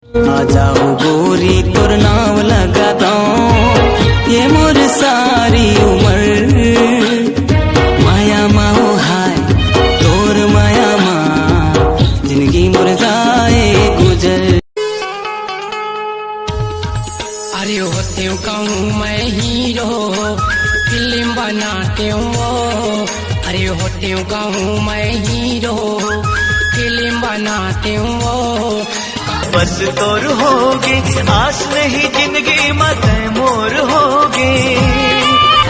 आ जाओ गोरी तोर नाम लगाता ये मोर सारी उम्र माया माओ हाय तोर माया माँ जिंदगी मोर जाए गुजर। अरे होते कहूँ मैं हीरो फिल्म बनाते हूँ। अरे होते कहूँ मैं हीरो फिल्म बनाते हूँ। बस तोर होगे आस नहीं जिंदगी मत मोर होगे।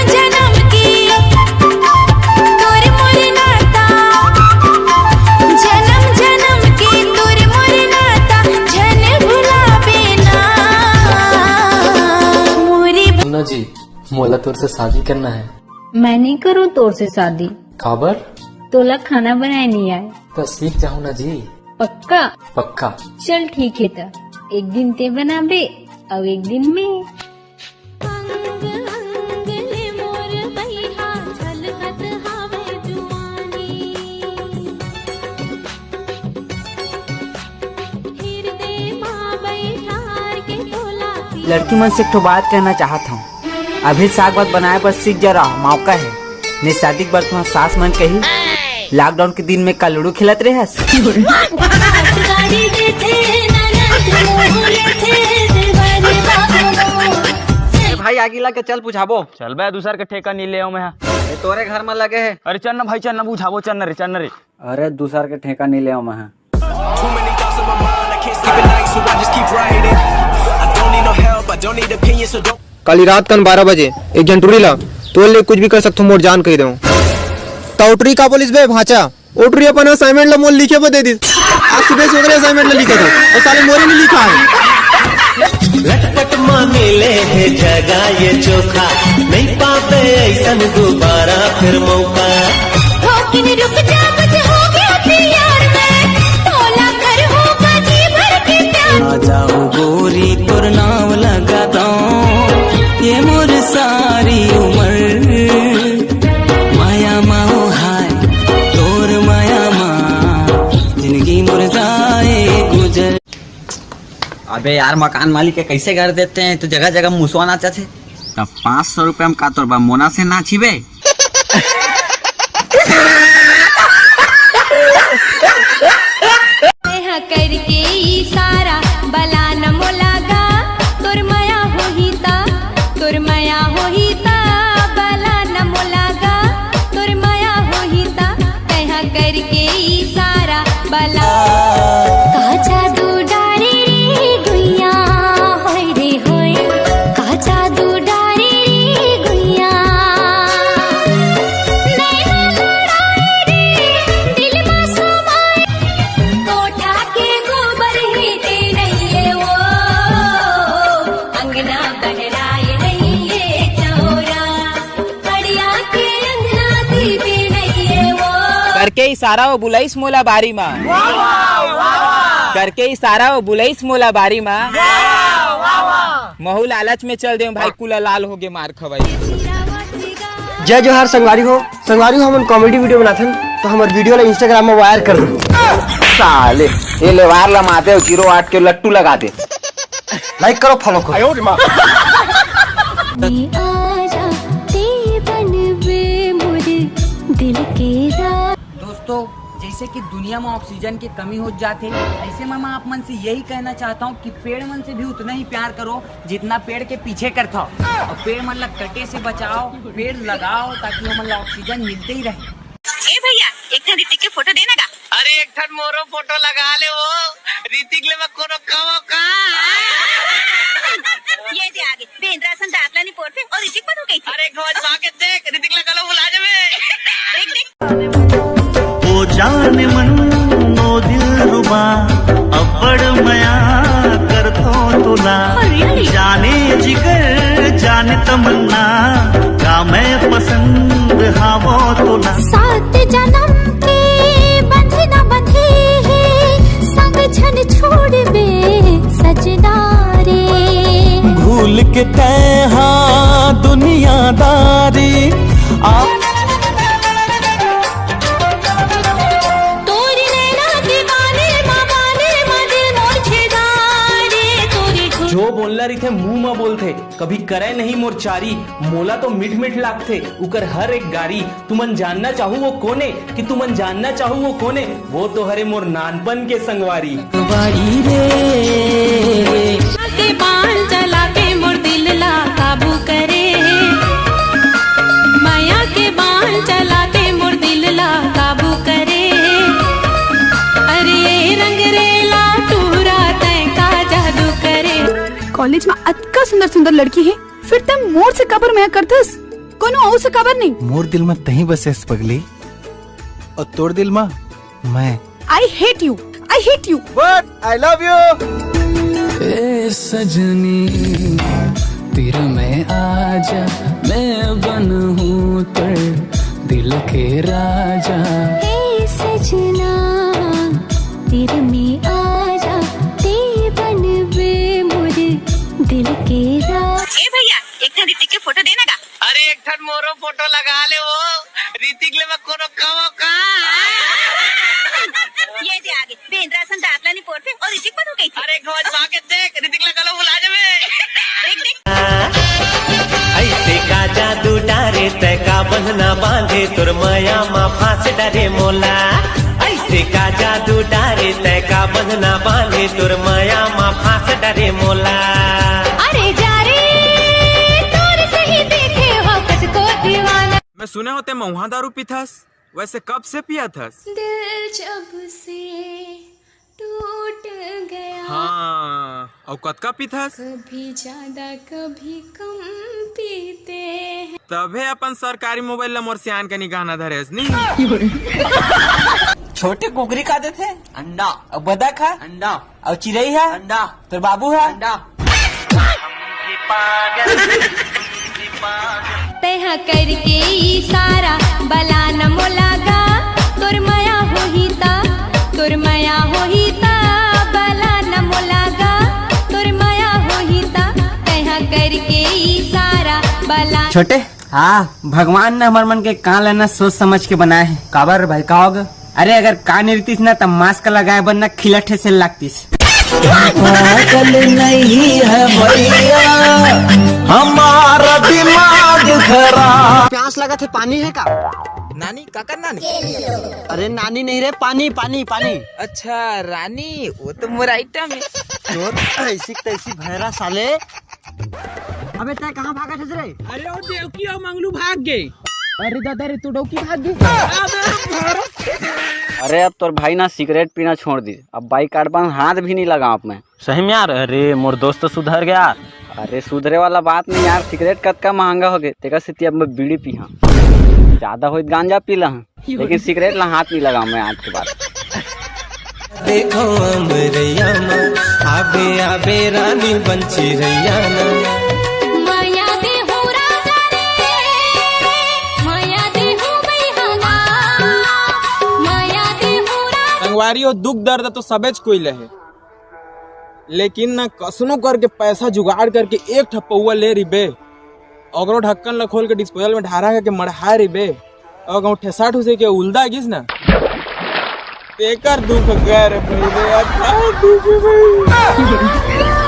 जन्म की तोर मोर नाता जन्म जन्म की तोर मोर नाता जन भुलावे ना मोरी। मुन्ना जी मोला तोर से शादी करना है। मैं नहीं करूँ तोर से शादी। खबर तोला खाना बनाए नहीं आए तो सीख जाऊँ ना जी। पक्का पक्का। चल ठीक है तो एक दिन ते बनाबे और एक दिन में। लड़की मन से एक बात कहना चाहता हूँ। अभी साग बात बनाए पर सीख जा रहा मौका है। ने शादी पर तुम्हारा सास मन कही लॉकडाउन के दिन में लूडो खिलत रहे। भाई आगे ला के चल बुझाबो। चल बे दूसर के ठेका नहीं ले आओ मैं। तोरे घर में लगे है। अरे चल ना भाई चल ना बुझाबो चल ना रे। अरे दूसर के ठेका नहीं ले आओ मैं। कल रात कन 12 बजे एक जंटूरी ला तो ले कुछ भी कर सकते मोर जान कही दूं। तौटरी का पुलिस बे भाचा ओटरी अपन असाइनमेंट ला मोर लिखे पे दे दी। आज सुबह से उधर असाइनमेंट ला लिखा था और साले मोरे नहीं लिखा है। लटपट माँ मिले है जगह ये चोखा नहीं पाते ऐसा दोबारा फिर मौका। रुक जा बस हो गया प्यार में तोला कर होगा जी भर के प्यार। आ जाओ गोरी तोर नाम लगाता ये मोर सारी उम्र माया माओ हाय तोर माया माँ जिंदगी मोर जाए गुजर। अबे यार मकान मालिक के कैसे कर देते हैं तो जगह जगह मुसवा नाचा थे। तब 500 रुपए में का तोर बा मोना से नाचिबे। करके इशारा बला न मोलागा तोर माया होहिता तोर माया होहिता बला न मोलागा तोर माया होहिता कहा करके इशारा बला। का जादू डारे रे गुइया होय रे होय का जादू डारे रे गुइया नैना लड़ाए रे दिल में समाए कोठा के गोबर ही दे नहीं है वो अंगना बहराए नहीं है चौरा बढ़िया के अंगना दीदी नहीं है वो। करके इशारा वो बुलाइस मोला बारी माँ। करके इशारा वो बुलाइस मोला बारी माँ। महू लालच में चल दे भाई कुला लाल हो गए मार खवाई। जय जोहार संगवारी हो हम कॉमेडी वीडियो बनाते हैं तो हमारे वीडियो ला इंस्टाग्राम में वायर कर दो। साले ये ले वायर ला माते हो 08 के लट्टू लगा दे। लाइक करो फॉलो करो। आजा ते बनवे मुझे दिल के रात। दोस्तों जैसे कि दुनिया में ऑक्सीजन की कमी हो जाती है ऐसे में मैं आप मन से यही कहना चाहता हूँ कि पेड़ मन से भी उतना ही प्यार करो जितना पेड़ के पीछे करता हो। और पेड़ मन ला कटे से बचाओ पेड़ लगाओ ताकि वो मन ला ऑक्सीजन मिलते ही रहे। ए भैया एक ठन ऋतिक के फोटो देना का। अरे एक ठन मोरो फोटो लगा ले वो ऋतिक ले कोनो कहो का। ये दे आगे बेंद्रा सन दाखला नहीं पोरते और ऋतिक पर हो गई। अरे खोज मां के देख ऋतिक लगा लो बुला जावे। देख देख ओ जाने मन नो दिल रुबा अब्बड़ मया कर तो तुला जाने जिगर जाने तमन्ना का मैं पसंद हाँ वो तुला। 7 जन्म के बंध न बंधे हैं संग छन छोड़ बे सजना रे। भूल के तैहा दुनियादारी आप तोरी नैना दीवाने माँ बाने माँ दिल मोर छेदारी। बोलना रही थे मुंह में बोलते, कभी करे नहीं मोर चारी, मोला तो मिठ मिठ लागथे उकर हर एक गारी। तुमन जानना चाहू वो कोने, कि तुमन जानना चाहू वो कोने, वो तो हरे मोर नानपन के संगवारी। वारी रे के बाण चला के मोर दिल ला काबू करे, माया के बाण चला के मोर दिल ला काबू करे। अरे रंग रेला टूरा तय का जादू करे। कॉलेज में अतका सुंदर सुंदर लड़की है, फिर तुम मोर से कबर में करथस, कोनो और से कबर नहीं। मोर दिल में तही बसेस पगली, और तोर दिल में मैं। I hate you, I hate you, but I love you. ए सजनी तेरा मैं आजा, मैं बन हूँ तेरे दिल के राजा। ए सजना तेरे में आजा, ते बन बे मुझे दिल के राजा। ए भैया एक ठन ऋतिक के फोटो देना का। अरे एक ठन मोरो फोटो लगा ले, वो ऋतिक ले कोनो कहो का। ये दे आगे बेंद्रा सन दाखला नहीं पोरते और ऋतिक पर हो गई। अरे खोज माके देख ऋतिक लगा लो बुला जावे। देख देख ऐसे का जादू डारे तय का बंधना बांधे तुर माया मा फांस डरे मोला। ऐसे का जादू डारे तय का बंधना बांधे तुर माया मा फांस डरे मोला। अरे जा रे तोर से ही देखे हो कट को दीवाना। मैं सुने होते महुआ दारू पीथस, वैसे कब से पिया थस? दिल जब से टूट गया। हाँ, और कतका पीथस? कभी ज्यादा कभी कम पीते हैं। तबे अपन सरकारी मोबाइल ला मोर सियान के निगाह न धरेस नी। छोटे कुकरी का देते अंडा, और बतख है अंडा, और चिड़ई है अंडा, तो बाबू है अंडा। तह करके इशारा बला न मोलागा, तोर माया होही ता, तोर माया होही ता, बला न मोलागा, तोर माया होही ता, तह करके इशारा बला। छोटे हाँ, भगवान ने हमारे मन के कान लेना सोच समझ के बनाए हैं। काबर भाई का होगा? अरे अगर कान रहतीस ना तब मास्क लगाए बनना खिलटे से लगतीस। पागल नहीं है भैया हमारा दिमाग खराब। प्यास लगा थे, पानी है का? नानी का करना नहीं? अरे नानी नहीं रे, पानी पानी पानी। अच्छा रानी, वो तो मोर आइटम है। ऐसी तैसी भैरा साले। अबे तय कहाँ भागा थे रे? अरे वो देवकी और मंगलू भाग गए। अरे दादा रे तू डौकी भाग गई। अरे अब तोर भाई ना सिगरेट पीना छोड़ दी, अब बाइक कार्ड पर हाथ भी नहीं लगा मैं। सही में यार? अरे मोर दोस्त तो सुधर गया। अरे सुधरे वाला बात नहीं यार, सिगरेट कतका महंगा हो गए, तेरा से अब मैं बीड़ी पी हाँ, ज्यादा हो गांजा पी ला, लेकिन सिगरेट ला हाथ नहीं लगा मैं आज के बाद। देखो अमरैया आबे आबे रानी बंची रैया ना। माया दे हो राजा रे, माया दे हो बैहाना, माया दे हो राजा। संगवारी हो दुख दर्द तो सबेच कोई लहे, लेकिन ना कसनो करके पैसा जुगाड़ करके एक ठप्पौआ ले रही बे, अगरो ढक्कन ला खोल के डिस्पोजल में ढारा के मढ़ा रही बे, और गाँव ठेसा ठुसे के उल्दा गिस ना तेकर दुख गैर दुख भाई।